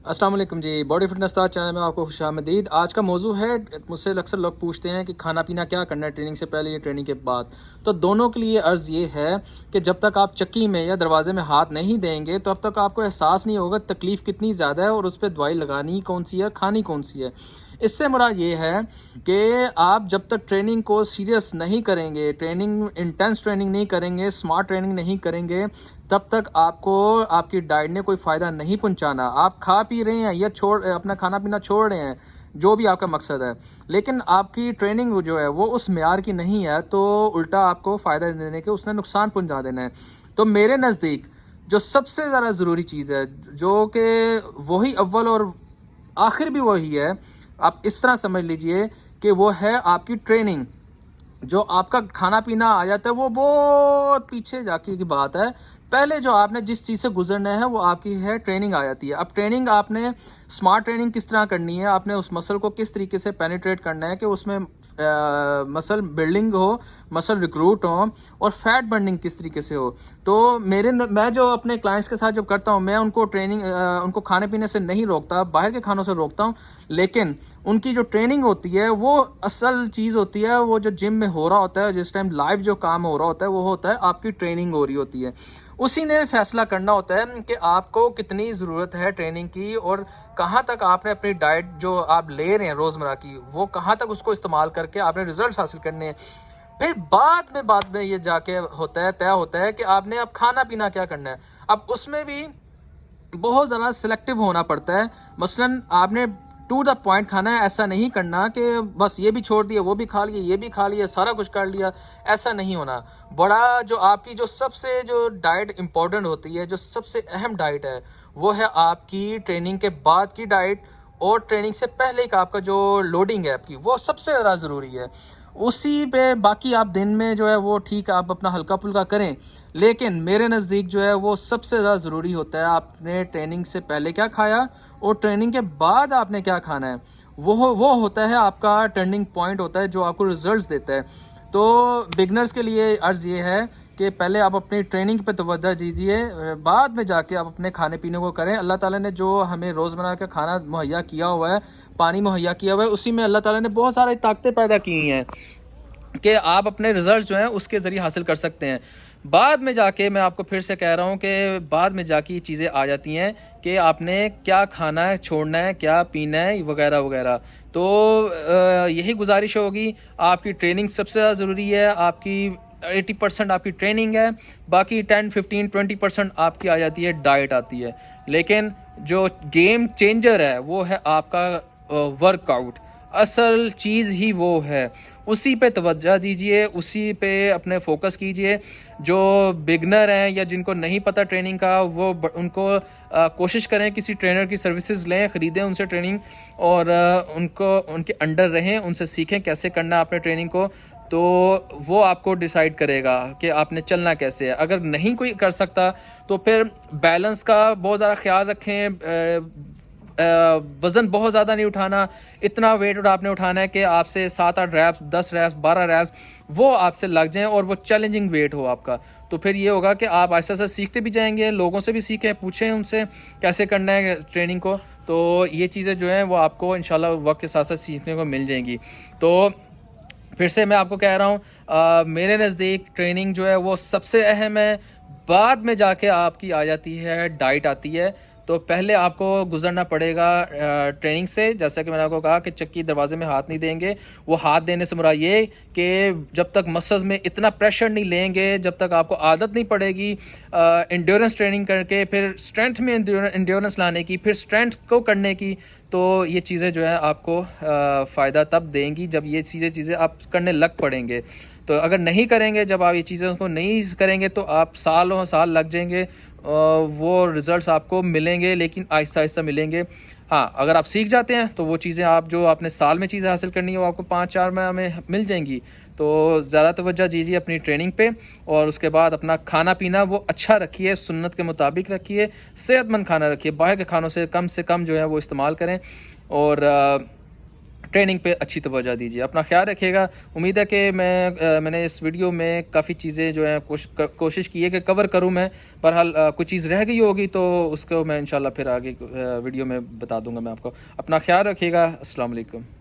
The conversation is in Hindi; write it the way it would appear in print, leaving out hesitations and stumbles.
अस्सलाम वालेकुम जी। बॉडी फिटनेस स्टार चैनल में आपको खुशामदीद। आज का मौजू है, मुझसे अक्सर लोग पूछते हैं कि खाना पीना क्या करना है ट्रेनिंग से पहले या ट्रेनिंग के बाद। तो दोनों के लिए अर्ज़ ये है कि जब तक आप चक्की में या दरवाजे में हाथ नहीं देंगे तो अब तक आपको एहसास नहीं होगा तकलीफ़ कितनी ज़्यादा है और उस पर दवाई लगानी कौन सी है, खानी कौन सी है। इससे मुराद ये है कि आप जब तक ट्रेनिंग को सीरियस नहीं करेंगे, इंटेंस ट्रेनिंग नहीं करेंगे, स्मार्ट ट्रेनिंग नहीं करेंगे, तब तक आपको आपकी डाइट ने कोई फ़ायदा नहीं पहुंचाना। आप खा पी रहे हैं या अपना खाना पीना छोड़ रहे हैं, जो भी आपका मकसद है, लेकिन आपकी ट्रेनिंग जो है वो उस मेयार की नहीं है, तो उल्टा आपको फ़ायदा देने के उसने नुकसान पहुंचा देना है। तो मेरे नज़दीक जो सबसे ज़्यादा ज़रूरी चीज़ है, जो कि वही अव्वल और आखिर भी वही है, आप इस तरह समझ लीजिए कि वो है आपकी ट्रेनिंग। जो आपका खाना पीना आ जाता है वो बहुत पीछे जाके की बात है। पहले जो आपने जिस चीज़ से गुजरना है वो आपकी है ट्रेनिंग आ जाती है। अब ट्रेनिंग आपने स्मार्ट ट्रेनिंग किस तरह करनी है, आपने उस मसल को किस तरीके से पेनिट्रेट करना है कि उसमें मसल बिल्डिंग हो, मसल रिक्रूट हो और फैट बर्निंग किस तरीके से हो। तो मैं जो अपने क्लाइंट्स के साथ जब करता हूँ, मैं उनको उनको खाने पीने से नहीं रोकता, बाहर के खानों से रोकता हूँ, लेकिन उनकी जो ट्रेनिंग होती है वो असल चीज़ होती है। वो जो जिम में हो रहा होता है, जिस टाइम लाइव जो काम हो रहा होता है, वो होता है आपकी ट्रेनिंग हो रही होती है। उसी ने फैसला करना होता है कि आपको कितनी ज़रूरत है ट्रेनिंग की और कहाँ तक आपने अपनी डाइट जो आप ले रहे हैं रोज़मर्रा की, वो कहाँ तक उसको इस्तेमाल करके आपने रिजल्ट हासिल करने हैं। फिर बाद में ये जाके तय होता है कि आपने अब खाना पीना क्या करना है। अब उसमें भी बहुत ज़्यादा सिलेक्टिव होना पड़ता है। मसलन आपने टू द पॉइंट खाना है, ऐसा नहीं करना कि बस ये भी छोड़ दिया, वो भी खा लिया, ये भी खा लिया, सारा कुछ कर लिया। ऐसा नहीं होना। बड़ा जो आपकी जो सबसे जो डाइट इम्पोर्टेंट होती है, जो सबसे अहम डाइट है, वो है आपकी ट्रेनिंग के बाद की डाइट और ट्रेनिंग से पहले का आपका जो लोडिंग है आपकी, वो सबसे ज़्यादा ज़रूरी है। उसी पे बाकी आप दिन में जो है वो ठीक है, आप अपना हल्का फुल्का करें, लेकिन मेरे नज़दीक जो है वो सबसे ज़्यादा ज़रूरी होता है आपने ट्रेनिंग से पहले क्या खाया और ट्रेनिंग के बाद आपने क्या खाना है। वो होता है आपका टर्निंग पॉइंट, होता है जो आपको रिजल्ट्स देता है। तो बिगनर्स के लिए अर्ज़ ये है कि पहले आप अपनी ट्रेनिंग पे तवज्जो दीजिए, बाद में जाके आप अपने खाने पीने को करें। अल्लाह ताला ने जो हमें रोज़मर्रा का खाना मुहैया किया हुआ है, पानी मुहैया किया हुआ है, उसी में अल्लाह ताला ने बहुत सारी ताकतें पैदा की हुई हैं कि आप अपने रिजल्ट जो हैं उसके ज़रिए हासिल कर सकते हैं। बाद में जाके मैं आपको फिर से कह रहा हूँ कि बाद में जाके ये चीज़ें आ जाती हैं कि आपने क्या खाना है, छोड़ना है, क्या पीना है, वगैरह वगैरह। तो यही गुजारिश होगी, आपकी ट्रेनिंग सबसे ज़्यादा ज़रूरी है। आपकी 80% आपकी ट्रेनिंग है, बाकी 10, 15, 20% आपकी आ जाती है, डाइट आती है। लेकिन जो गेम चेंजर है वो है आपका वर्कआउट। असल चीज़ ही वो है, उसी पे तवज्जो दीजिए, उसी पे अपने फोकस कीजिए। जो बिगनर हैं या जिनको नहीं पता ट्रेनिंग का, वो उनको कोशिश करें किसी ट्रेनर की सर्विसेज लें, ख़रीदें उनसे ट्रेनिंग और उनको उनके अंडर रहें, उनसे सीखें कैसे करना है आपने ट्रेनिंग को। तो वो आपको डिसाइड करेगा कि आपने चलना कैसे है। अगर नहीं कोई कर सकता तो फिर बैलेंस का बहुत ज़्यादा ख्याल रखें। वज़न बहुत ज़्यादा नहीं उठाना। इतना वेट आपने उठाना है कि आपसे 7-8 रैप्स, 10 रैप्स, 12 रैप्स वो आपसे लग जाएं और वो चैलेंजिंग वेट हो आपका। तो फिर ये होगा कि आप आहिस्ता आहिस्ता सीखते भी जाएंगे, लोगों से भी सीखें, पूछें उनसे कैसे करना है ट्रेनिंग को। तो ये चीज़ें जो हैं वो आपको इंशाल्लाह वक्त के साथ साथ सीखने को मिल जाएंगी। तो फिर से मैं आपको कह रहा हूँ, मेरे नज़दीक ट्रेनिंग जो है वो सबसे अहम है। बाद में जाके आपकी आ जाती है डाइट आती है। तो पहले आपको गुजरना पड़ेगा ट्रेनिंग से। जैसा कि मैंने आपको कहा कि चक्की दरवाजे में हाथ नहीं देंगे। वो हाथ देने से मुराद ये कि जब तक मसल्स में इतना प्रेशर नहीं लेंगे, जब तक आपको आदत नहीं पड़ेगी इंड्योरेंस ट्रेनिंग करके, फिर स्ट्रेंथ में इंड्योरेंस लाने की, फिर स्ट्रेंथ को करने की, तो ये चीज़ें जो है आपको फ़ायदा तब देंगी जब ये चीज़ें आप करने लग पड़ेंगे। तो अगर नहीं करेंगे, जब आप ये चीज़ों को नहीं करेंगे, तो आप सालों साल लग जाएंगे, वो रिज़ल्ट्स आपको मिलेंगे, लेकिन आहिस्ता आहिस्ता मिलेंगे। हाँ, अगर आप सीख जाते हैं तो वो चीज़ें आप जो आपने साल में चीज़ें हासिल करनी है वो आपको 5-4 माह में मिल जाएंगी। तो ज़्यादा तवज्जो दीजिए अपनी ट्रेनिंग पे और उसके बाद अपना खाना पीना वो अच्छा रखिए, सुन्नत के मुताबिक रखिए, सेहतमंद खाना रखिए, बाहर के खानों से कम जो है वो इस्तेमाल करें। और ट्रेनिंग पे अच्छी तवज्जो दीजिए। अपना ख्याल रखिएगा। उम्मीद है कि मैंने इस वीडियो में काफ़ी चीज़ें जो है कोशिश की है कि कवर करूँ मैं। बहरहाल कुछ चीज़ रह गई होगी तो उसको मैं इंशाल्लाह फिर आगे वीडियो में बता दूँगा मैं आपको। अपना ख्याल रखिएगा। अस्सलाम वालेकुम।